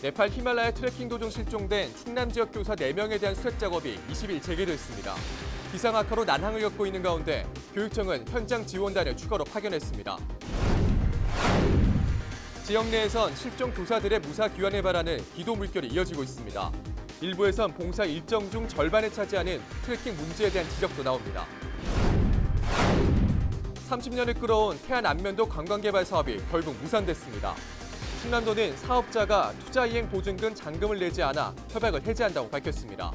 네팔 히말라야 트레킹 도중 실종된 충남 지역 교사 4명에 대한 수색 작업이 20일 재개됐습니다. 기상 악화로 난항을 겪고 있는 가운데 교육청은 현장 지원단을 추가로 파견했습니다. 지역 내에선 실종 교사들의 무사 귀환을 바라는 기도 물결이 이어지고 있습니다. 일부에선 봉사 일정 중 절반을 차지하는 트레킹 문제에 대한 지적도 나옵니다. 30년을 끌어온 태안 안면도 관광개발 사업이 결국 무산됐습니다. 충남도는 사업자가 투자이행 보증금 잔금을 내지 않아 협약을 해지한다고 밝혔습니다.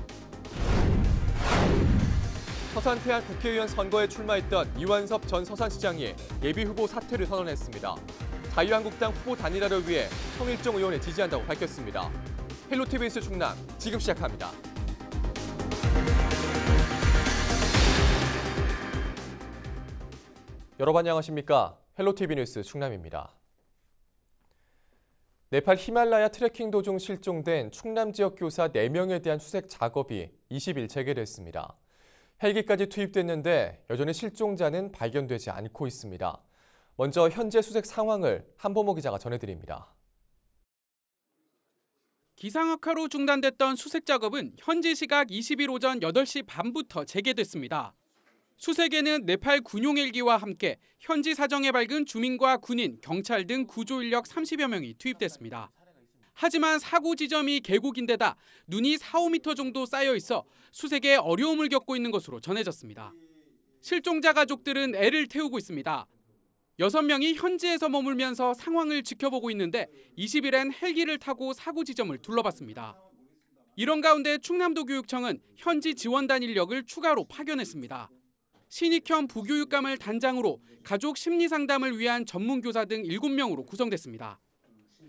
서산 태안 국회의원 선거에 출마했던 이완섭 전 서산시장이 예비후보 사퇴를 선언했습니다. 자유한국당 후보 단일화를 위해 성일종 의원을 지지한다고 밝혔습니다. 헬로티비 뉴스 충남 지금 시작합니다. 여러분 안녕하십니까? 헬로티비 뉴스 충남입니다. 네팔 히말라야 트레킹 도중 실종된 충남 지역 교사 4명에 대한 수색 작업이 20일 재개됐습니다. 헬기까지 투입됐는데 여전히 실종자는 발견되지 않고 있습니다. 먼저 현재 수색 상황을 한보모 기자가 전해드립니다. 기상 악화로 중단됐던 수색 작업은 현지 시각 20일 오전 8시 반부터 재개됐습니다. 수색에는 네팔 군용 헬기와 함께 현지 사정에 밝은 주민과 군인, 경찰 등 구조 인력 30여 명이 투입됐습니다. 하지만 사고 지점이 계곡인데다 눈이 4-5m 정도 쌓여 있어 수색에 어려움을 겪고 있는 것으로 전해졌습니다. 실종자 가족들은 애를 태우고 있습니다. 6명이 현지에서 머물면서 상황을 지켜보고 있는데 20일엔 헬기를 타고 사고 지점을 둘러봤습니다. 이런 가운데 충남도 교육청은 현지 지원단 인력을 추가로 파견했습니다. 신익현 부교육감을 단장으로 가족 심리 상담을 위한 전문 교사 등 7명으로 구성됐습니다.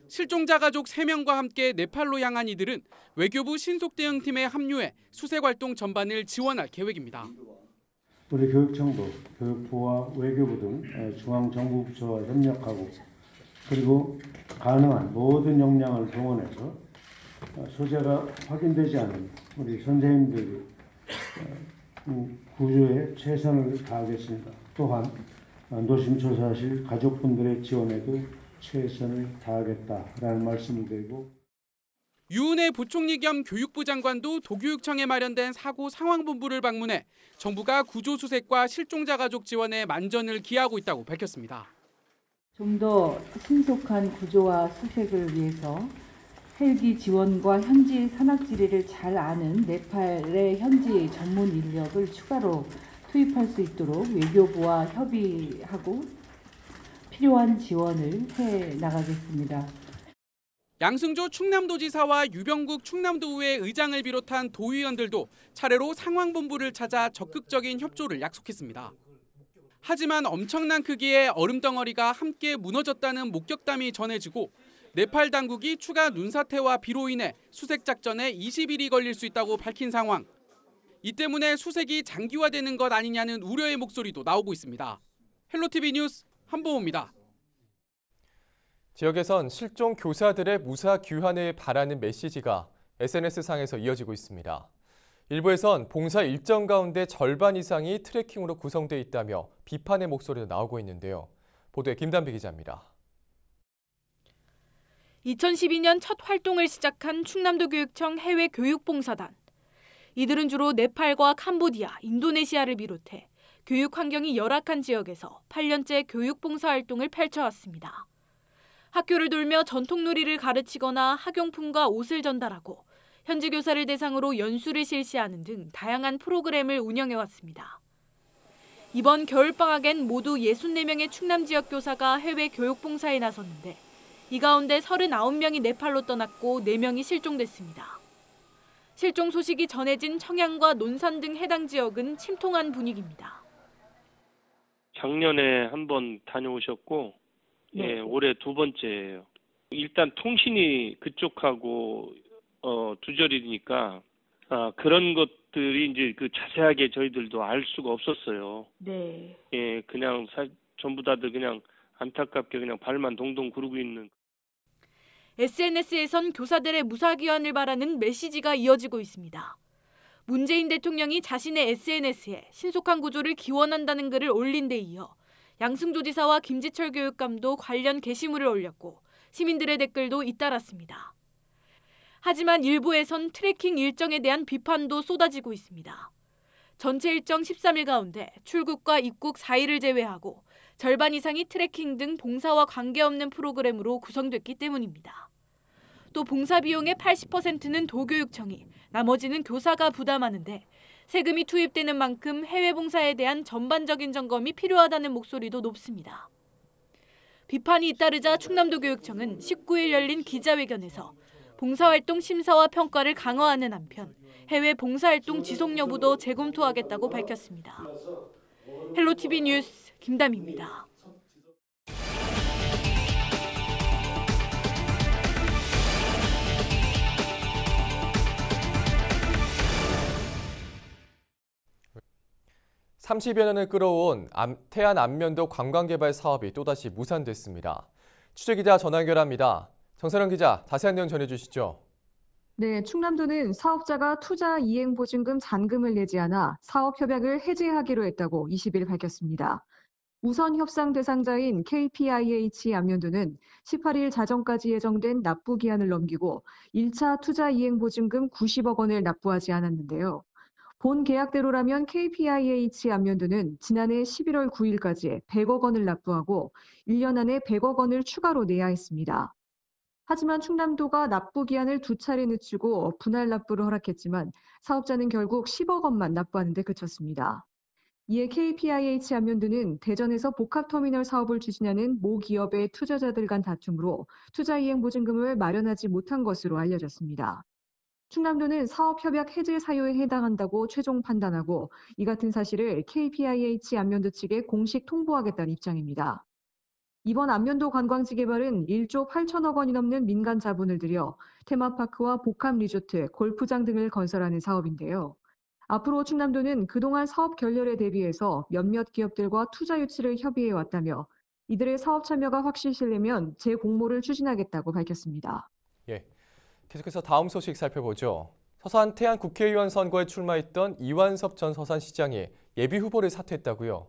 실종자 가족 3명과 함께 네팔로 향한 이들은 외교부 신속대응팀에 합류해 수색 활동 전반을 지원할 계획입니다. 우리 교육청도 교육부와 외교부 등 중앙정부부처와 협력하고 그리고 가능한 모든 역량을 동원해서 소재가 확인되지 않은 우리 선생님들이 구조에 최선을 다하겠습니다. 또한 노심초사하실 가족분들의 지원에도 최선을 다하겠다라는 말씀을 드리고 유은혜 부총리 겸 교육부 장관도 도교육청에 마련된 사고 상황본부를 방문해 정부가 구조 수색과 실종자 가족 지원에 만전을 기하고 있다고 밝혔습니다. 좀 더 신속한 구조와 수색을 위해서 헬기 지원과 현지 산악 지리를 잘 아는 네팔의 현지 전문 인력을 추가로 투입할 수 있도록 외교부와 협의하고 필요한 지원을 해 나가겠습니다. 양승조 충남도지사와 유병국 충남도의회 의장을 비롯한 도의원들도 차례로 상황본부를 찾아 적극적인 협조를 약속했습니다. 하지만 엄청난 크기의 얼음덩어리가 함께 무너졌다는 목격담이 전해지고 네팔 당국이 추가 눈사태와 비로 인해 수색 작전에 20일이 걸릴 수 있다고 밝힌 상황. 이 때문에 수색이 장기화되는 것 아니냐는 우려의 목소리도 나오고 있습니다. 헬로티비 뉴스 한보호입니다. 지역에선 실종 교사들의 무사 귀환을 바라는 메시지가 SNS상에서 이어지고 있습니다. 일부에선 봉사 일정 가운데 절반 이상이 트래킹으로 구성돼 있다며 비판의 목소리도 나오고 있는데요. 보도에 김단비 기자입니다. 2012년 첫 활동을 시작한 충남도 교육청 해외 교육봉사단. 이들은 주로 네팔과 캄보디아, 인도네시아를 비롯해 교육 환경이 열악한 지역에서 8년째 교육봉사 활동을 펼쳐왔습니다. 학교를 돌며 전통놀이를 가르치거나 학용품과 옷을 전달하고 현지 교사를 대상으로 연수를 실시하는 등 다양한 프로그램을 운영해왔습니다. 이번 겨울방학엔 모두 64명의 충남 지역 교사가 해외 교육봉사에 나섰는데 이 가운데 39명이 네팔로 떠났고 4명이 실종됐습니다. 실종 소식이 전해진 청양과 논산 등 해당 지역은 침통한 분위기입니다. 작년에 한 번 다녀오셨고 예, 올해 2번째예요. 일단 통신이 그쪽하고 두절이니까 그런 것들이 이제 그 자세하게 저희들도 알 수가 없었어요. 네. 예, 그냥 전부 다들 그냥 안타깝게 그냥 발만 동동 구르고 있는. SNS에선 교사들의 무사귀환을 바라는 메시지가 이어지고 있습니다. 문재인 대통령이 자신의 SNS에 신속한 구조를 기원한다는 글을 올린 데 이어 양승조 지사와 김지철 교육감도 관련 게시물을 올렸고 시민들의 댓글도 잇따랐습니다. 하지만 일부에선 트래킹 일정에 대한 비판도 쏟아지고 있습니다. 전체 일정 13일 가운데 출국과 입국 4일을 제외하고 절반 이상이 트래킹 등 봉사와 관계없는 프로그램으로 구성됐기 때문입니다. 또 봉사 비용의 80%는 도교육청이, 나머지는 교사가 부담하는데 세금이 투입되는 만큼 해외 봉사에 대한 전반적인 점검이 필요하다는 목소리도 높습니다. 비판이 잇따르자 충남도교육청은 19일 열린 기자회견에서 봉사활동 심사와 평가를 강화하는 한편 해외 봉사활동 지속 여부도 재검토하겠다고 밝혔습니다. 헬로티비 뉴스 김담희입니다. (30여) 년을 끌어온 태안 안면도 관광개발 사업이 또다시 무산됐습니다. 취재기자 전화 연결합니다. 정선영 기자, 자세한 내용 전해주시죠. 네, 충남도는 사업자가 투자 이행 보증금 잔금을 내지 않아 사업 협약을 해지하기로 했다고 20일 밝혔습니다. 우선 협상 대상자인 KPIH 안면도는 18일 자정까지 예정된 납부 기한을 넘기고 1차 투자 이행 보증금 90억 원을 납부하지 않았는데요. 본 계약대로라면 KPIH 안면도는 지난해 11월 9일까지 100억 원을 납부하고 1년 안에 100억 원을 추가로 내야 했습니다. 하지만 충남도가 납부 기한을 2차례 늦추고 분할 납부를 허락했지만 사업자는 결국 10억 원만 납부하는 데 그쳤습니다. 이에 KPIH 안면도는 대전에서 복합터미널 사업을 추진하는 모 기업의 투자자들 간 다툼으로 투자 이행 보증금을 마련하지 못한 것으로 알려졌습니다. 충남도는 사업협약 해제 사유에 해당한다고 최종 판단하고 이 같은 사실을 KPIH 안면도 측에 공식 통보하겠다는 입장입니다. 이번 안면도 관광지 개발은 1조 8천억 원이 넘는 민간 자본을 들여 테마파크와 복합 리조트, 골프장 등을 건설하는 사업인데요. 앞으로 충남도는 그동안 사업 결렬에 대비해서 몇몇 기업들과 투자 유치를 협의해 왔다며 이들의 사업 참여가 확실시되면 재공모를 추진하겠다고 밝혔습니다. 예, 계속해서 다음 소식 살펴보죠. 서산 태안 국회의원 선거에 출마했던 이완섭 전 서산시장이 예비 후보를 사퇴했다고요?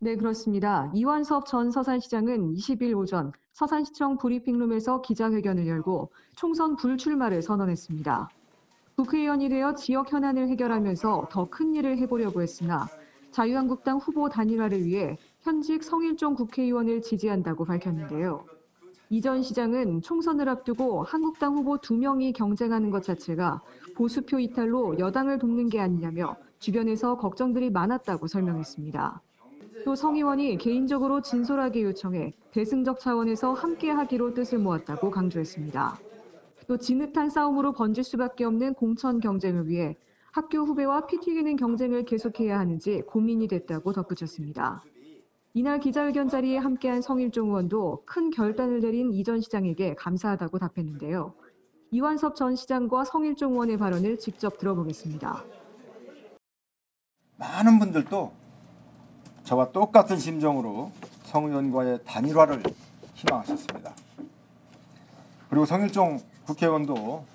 네, 그렇습니다. 이완섭 전 서산시장은 20일 오전 서산시청 브리핑룸에서 기자회견을 열고 총선 불출마를 선언했습니다. 국회의원이 되어 지역 현안을 해결하면서 더 큰 일을 해보려고 했으나 자유한국당 후보 단일화를 위해 현직 성일종 국회의원을 지지한다고 밝혔는데요. 이 전 시장은 총선을 앞두고 한국당 후보 2명이 경쟁하는 것 자체가 보수표 이탈로 여당을 돕는 게 아니냐며 주변에서 걱정들이 많았다고 설명했습니다. 또 성 의원이 개인적으로 진솔하게 요청해 대승적 차원에서 함께하기로 뜻을 모았다고 강조했습니다. 또 진흙탕 싸움으로 번질 수밖에 없는 공천 경쟁을 위해 학교 후배와 피 튀기는 경쟁을 계속해야 하는지 고민이 됐다고 덧붙였습니다. 이날 기자회견 자리에 함께한 성일종 의원도 큰 결단을 내린 이 전 시장에게 감사하다고 답했는데요. 이완섭 전 시장과 성일종 의원의 발언을 직접 들어보겠습니다. 많은 분들도 저와 똑같은 심정으로 성 의원과의 단일화를 희망하셨습니다. 그리고 성일종 국회의원도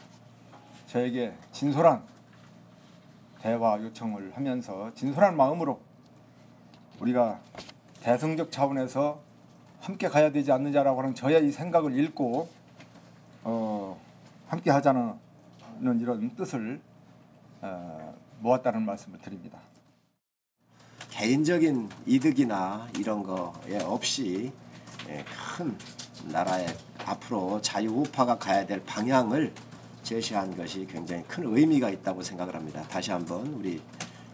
저에게 진솔한 대화 요청을 하면서 진솔한 마음으로 우리가 대승적 차원에서 함께 가야 되지 않느냐라고 하는 저의 이 생각을 읽고 함께 하자는 이런 뜻을 모았다는 말씀을 드립니다. 개인적인 이득이나 이런 거에 없이 큰 나라의 앞으로 자유우파가 가야 될 방향을 제시한 것이 굉장히 큰 의미가 있다고 생각을 합니다. 다시 한번 우리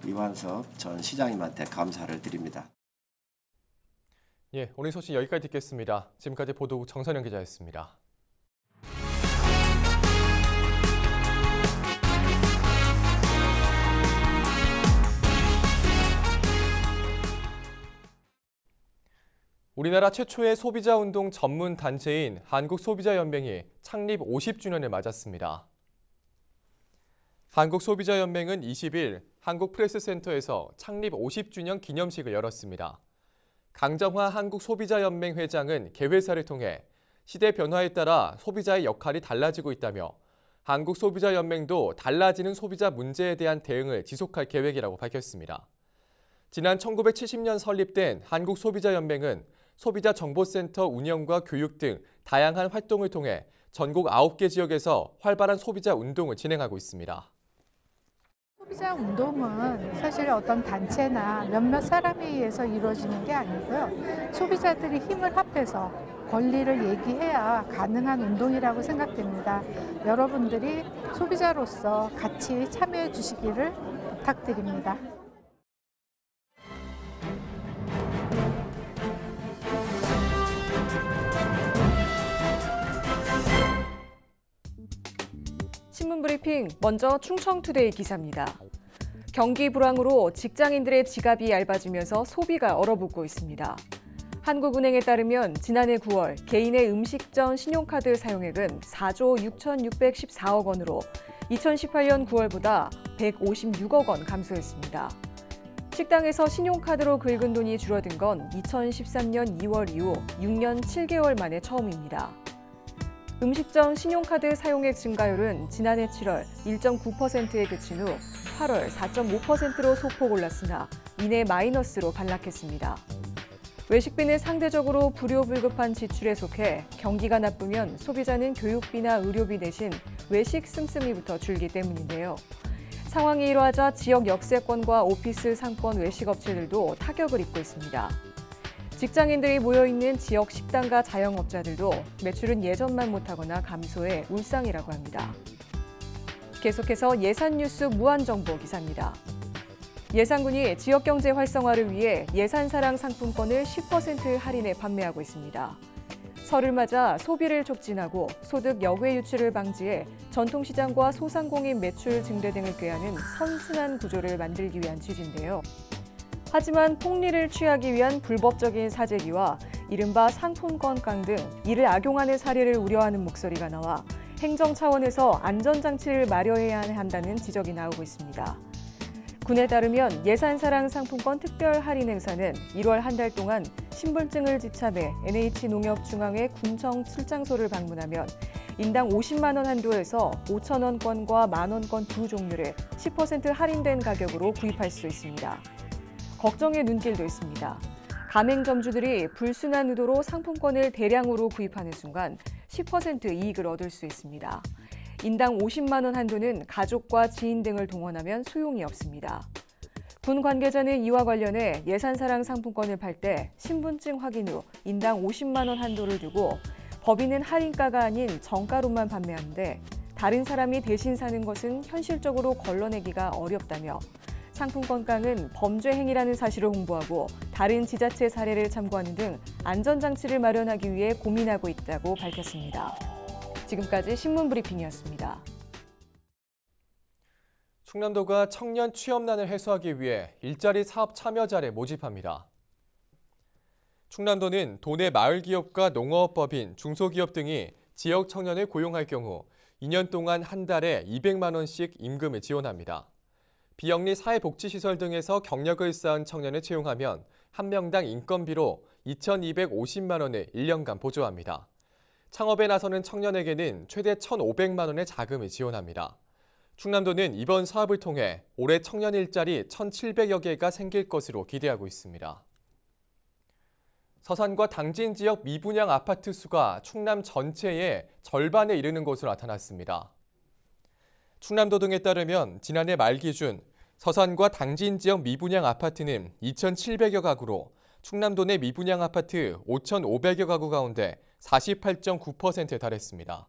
이완섭 전 시장님한테 감사를 드립니다. 예, 오늘 소식 여기까지 듣겠습니다. 지금까지 보도국 정선영 기자였습니다. 우리나라 최초의 소비자운동 전문 단체인 한국소비자연맹이 창립 50주년을 맞았습니다. 한국소비자연맹은 20일 한국프레스센터에서 창립 50주년 기념식을 열었습니다. 강정화 한국소비자연맹 회장은 개회사를 통해 시대 변화에 따라 소비자의 역할이 달라지고 있다며 한국소비자연맹도 달라지는 소비자 문제에 대한 대응을 지속할 계획이라고 밝혔습니다. 지난 1970년 설립된 한국소비자연맹은 소비자 정보센터 운영과 교육 등 다양한 활동을 통해 전국 9개 지역에서 활발한 소비자 운동을 진행하고 있습니다. 소비자 운동은 사실 어떤 단체나 몇몇 사람에 의해서 이루어지는 게 아니고요. 소비자들이 힘을 합해서 권리를 얘기해야 가능한 운동이라고 생각됩니다. 여러분들이 소비자로서 같이 참여해 주시기를 부탁드립니다. 신문브리핑, 먼저 충청투데이 기사입니다. 경기 불황으로 직장인들의 지갑이 얇아지면서 소비가 얼어붙고 있습니다. 한국은행에 따르면 지난해 9월 개인의 음식점 신용카드 사용액은 4조 6,614억 원으로 2018년 9월보다 156억 원 감소했습니다. 식당에서 신용카드로 긁은 돈이 줄어든 건 2013년 2월 이후 6년 7개월 만에 처음입니다. 음식점 신용카드 사용액 증가율은 지난해 7월 1.9%에 그친 후 8월 4.5%로 소폭 올랐으나 이내 마이너스로 반락했습니다. 외식비는 상대적으로 불효불급한 지출에 속해 경기가 나쁘면 소비자는 교육비나 의료비 대신 외식 씀씀이부터 줄기 때문인데요. 상황이 이러하자 지역 역세권과 오피스 상권 외식업체들도 타격을 입고 있습니다. 직장인들이 모여있는 지역 식당과 자영업자들도 매출은 예전만 못하거나 감소해 울상이라고 합니다. 계속해서 예산뉴스 무한정보 기사입니다. 예산군이 지역경제 활성화를 위해 예산사랑 상품권을 10% 할인해 판매하고 있습니다. 설을 맞아 소비를 촉진하고 소득 역외 유출을 방지해 전통시장과 소상공인 매출 증대 등을 꾀하는 선순환 구조를 만들기 위한 취지인데요. 하지만 폭리를 취하기 위한 불법적인 사재기와 이른바 상품권깡 등 이를 악용하는 사례를 우려하는 목소리가 나와 행정 차원에서 안전장치를 마련해야 한다는 지적이 나오고 있습니다. 군에 따르면 예산사랑 상품권 특별 할인 행사는 1월 한 달 동안 신분증을 지참해 NH농협중앙회 군청 출장소를 방문하면 인당 50만 원 한도에서 5천 원권과 만 원권 두 종류를 10% 할인된 가격으로 구입할 수 있습니다. 걱정의 눈길도 있습니다. 가맹점주들이 불순한 의도로 상품권을 대량으로 구입하는 순간 10% 이익을 얻을 수 있습니다. 인당 50만 원 한도는 가족과 지인 등을 동원하면 소용이 없습니다. 군 관계자는 이와 관련해 예산사랑 상품권을 팔 때 신분증 확인 후 인당 50만 원 한도를 두고 법인은 할인가가 아닌 정가로만 판매하는데 다른 사람이 대신 사는 것은 현실적으로 걸러내기가 어렵다며 상품권깡은 범죄 행위라는 사실을 홍보하고 다른 지자체 사례를 참고하는 등 안전장치를 마련하기 위해 고민하고 있다고 밝혔습니다. 지금까지 신문브리핑이었습니다. 충남도가 청년 취업난을 해소하기 위해 일자리 사업 참여자를 모집합니다. 충남도는 도내 마을기업과 농어업법인, 중소기업 등이 지역 청년을 고용할 경우 2년 동안 한 달에 200만 원씩 임금을 지원합니다. 비영리 사회복지시설 등에서 경력을 쌓은 청년을 채용하면 한 명당 인건비로 2,250만 원을 1년간 보조합니다. 창업에 나서는 청년에게는 최대 1,500만 원의 자금을 지원합니다. 충남도는 이번 사업을 통해 올해 청년 일자리 1,700여 개가 생길 것으로 기대하고 있습니다. 서산과 당진 지역 미분양 아파트 수가 충남 전체의 절반에 이르는 것으로 나타났습니다. 충남도 등에 따르면 지난해 말 기준 서산과 당진 지역 미분양 아파트는 2,700여 가구로 충남도 내 미분양 아파트 5,500여 가구 가운데 48.9%에 달했습니다.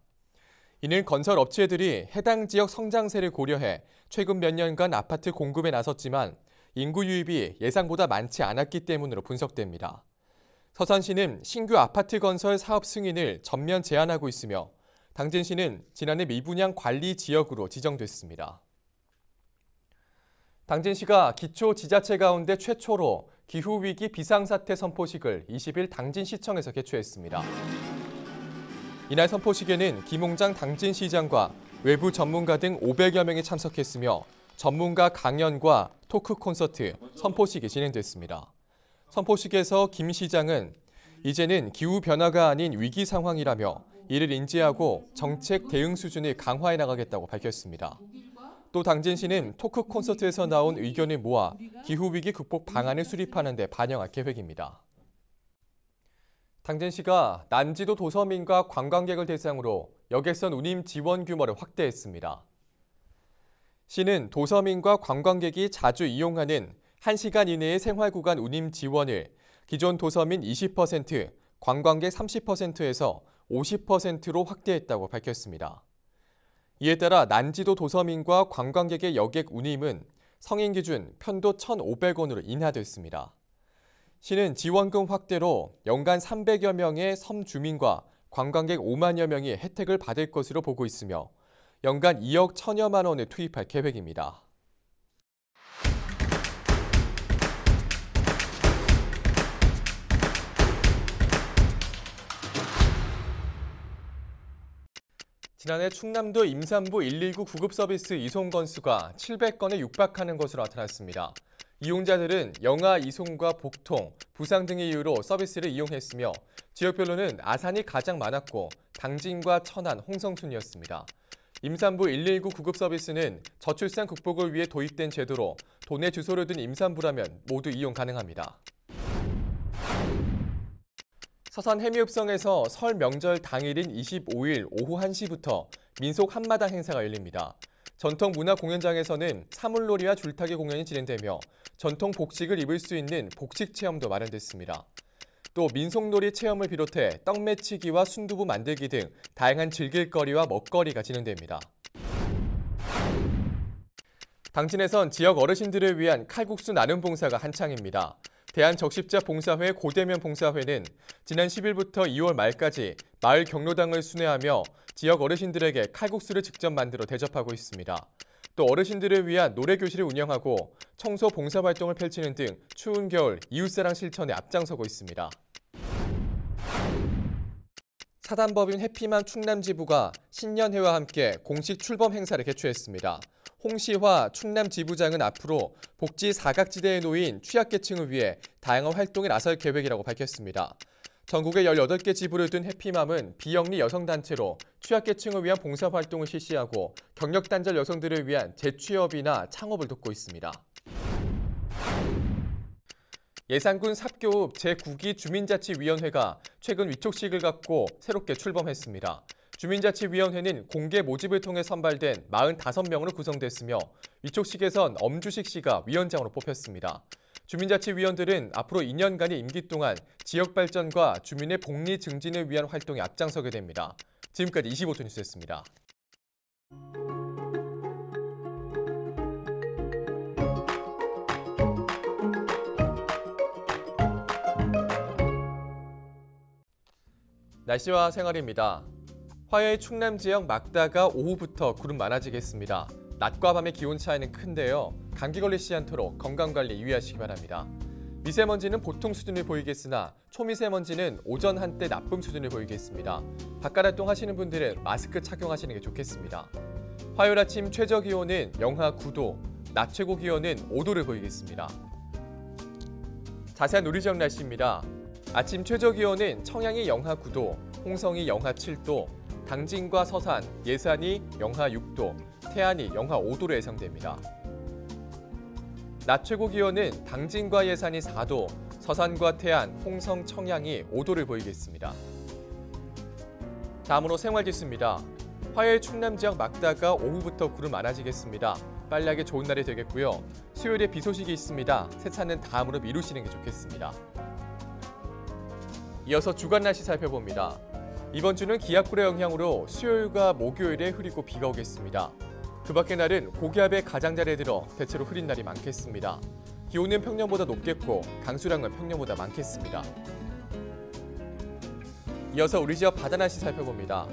이는 건설 업체들이 해당 지역 성장세를 고려해 최근 몇 년간 아파트 공급에 나섰지만 인구 유입이 예상보다 많지 않았기 때문으로 분석됩니다. 서산시는 신규 아파트 건설 사업 승인을 전면 제한하고 있으며 당진시는 지난해 미분양 관리 지역으로 지정됐습니다. 당진시가 기초지자체 가운데 최초로 기후위기 비상사태 선포식을 20일 당진시청에서 개최했습니다. 이날 선포식에는 김홍장 당진시장과 외부 전문가 등 500여 명이 참석했으며 전문가 강연과 토크 콘서트, 선포식이 진행됐습니다. 선포식에서 김 시장은 이제는 기후변화가 아닌 위기 상황이라며 이를 인지하고 정책 대응 수준을 강화해 나가겠다고 밝혔습니다. 또 당진시는 토크 콘서트에서 나온 의견을 모아 기후위기 극복 방안을 수립하는 데 반영할 계획입니다. 당진시가 난지도 도서민과 관광객을 대상으로 여객선 운임 지원 규모를 확대했습니다. 시는 도서민과 관광객이 자주 이용하는 1시간 이내의 생활구간 운임 지원을 기존 도서민 20%, 관광객 30%에서 50%로 확대했다고 밝혔습니다. 이에 따라 난지도 도서민과 관광객의 여객 운임은 성인 기준 편도 1,500원으로 인하됐습니다. 시는 지원금 확대로 연간 300여 명의 섬 주민과 관광객 5만여 명이 혜택을 받을 것으로 보고 있으며 연간 2억 1,000여만 원을 투입할 계획입니다. 지난해 충남도 임산부 119 구급서비스 이송 건수가 700건에 육박하는 것으로 나타났습니다. 이용자들은 영아 이송과 복통, 부상 등의 이유로 서비스를 이용했으며 지역별로는 아산이 가장 많았고 당진과 천안, 홍성 순이었습니다. 임산부 119 구급서비스는 저출산 극복을 위해 도입된 제도로 도내 주소를 둔 임산부라면 모두 이용 가능합니다. 서산 해미읍성에서 설 명절 당일인 25일 오후 1시부터 민속 한마당 행사가 열립니다. 전통 문화 공연장에서는 사물놀이와 줄타기 공연이 진행되며 전통 복식을 입을 수 있는 복식 체험도 마련됐습니다. 또 민속놀이 체험을 비롯해 떡매치기와 순두부 만들기 등 다양한 즐길거리와 먹거리가 진행됩니다. 당진에선 지역 어르신들을 위한 칼국수 나눔 봉사가 한창입니다. 대한적십자봉사회 고대면 봉사회는 지난 10일부터 2월 말까지 마을 경로당을 순회하며 지역 어르신들에게 칼국수를 직접 만들어 대접하고 있습니다. 또 어르신들을 위한 노래교실을 운영하고 청소 봉사활동을 펼치는 등 추운 겨울 이웃사랑 실천에 앞장서고 있습니다. 사단법인 해피맘 충남지부가 신년회와 함께 공식 출범 행사를 개최했습니다. 홍시화 충남지부장은 앞으로 복지 사각지대에 놓인 취약계층을 위해 다양한 활동에 나설 계획이라고 밝혔습니다. 전국의 18개 지부를 둔 해피맘은 비영리 여성단체로 취약계층을 위한 봉사활동을 실시하고 경력단절 여성들을 위한 재취업이나 창업을 돕고 있습니다. 예산군 삽교읍 제9기 주민자치위원회가 최근 위촉식을 갖고 새롭게 출범했습니다. 주민자치위원회는 공개 모집을 통해 선발된 45명으로 구성됐으며 위촉식에선 엄주식 씨가 위원장으로 뽑혔습니다. 주민자치위원들은 앞으로 2년간의 임기 동안 지역 발전과 주민의 복리 증진을 위한 활동에 앞장서게 됩니다. 지금까지 25초 뉴스였습니다. 날씨와 생활입니다. 화요일 충남 지역 막다가 오후부터 구름 많아지겠습니다. 낮과 밤의 기온 차이는 큰데요. 감기 걸리지 않도록 건강관리 유의하시기 바랍니다. 미세먼지는 보통 수준을 보이겠으나 초미세먼지는 오전 한때 나쁨 수준을 보이겠습니다. 바깥 활동하시는 분들은 마스크 착용하시는 게 좋겠습니다. 화요일 아침 최저 기온은 영하 9도, 낮 최고 기온은 5도를 보이겠습니다. 자세한 우리 지역 날씨입니다. 아침 최저 기온은 청양이 영하 9도, 홍성이 영하 7도, 당진과 서산, 예산이 영하 6도, 태안이 영하 5도로 예상됩니다. 낮 최고 기온은 당진과 예산이 4도, 서산과 태안, 홍성, 청양이 5도를 보이겠습니다. 다음으로 생활지수입니다. 화요일 충남 지역 막다가 오후부터 구름 많아지겠습니다. 빨래하기 좋은 날이 되겠고요. 수요일에 비 소식이 있습니다. 세차는 다음으로 미루시는 게 좋겠습니다. 이어서 주간 날씨 살펴봅니다. 이번 주는 기압골의 영향으로 수요일과 목요일에 흐리고 비가 오겠습니다. 그 밖의 날은 고기압의 가장자리에 들어 대체로 흐린 날이 많겠습니다. 기온은 평년보다 높겠고 강수량은 평년보다 많겠습니다. 이어서 우리 지역 바다 날씨 살펴봅니다.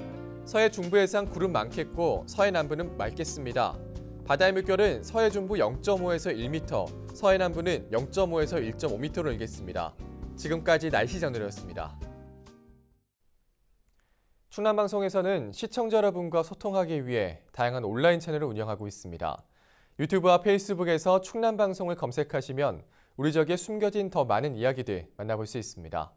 서해 중부 해상 구름 많겠고 서해 남부는 맑겠습니다. 바다의 물결은 서해 중부 0.5에서 1m, 서해 남부는 0.5에서 1.5m로 일겠습니다. 지금까지 날씨 정도였습니다. 충남방송에서는 시청자 여러분과 소통하기 위해 다양한 온라인 채널을 운영하고 있습니다. 유튜브와 페이스북에서 충남방송을 검색하시면 우리 지역에 숨겨진 더 많은 이야기들 만나볼 수 있습니다.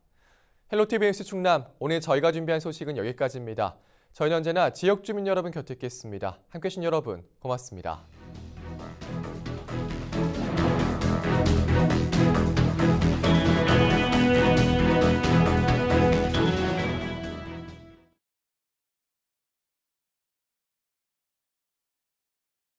헬로티비 뉴스 충남, 오늘 저희가 준비한 소식은 여기까지입니다. 저희는 언제나 지역 주민 여러분 곁에 있겠습니다. 함께해 주신 여러분 고맙습니다.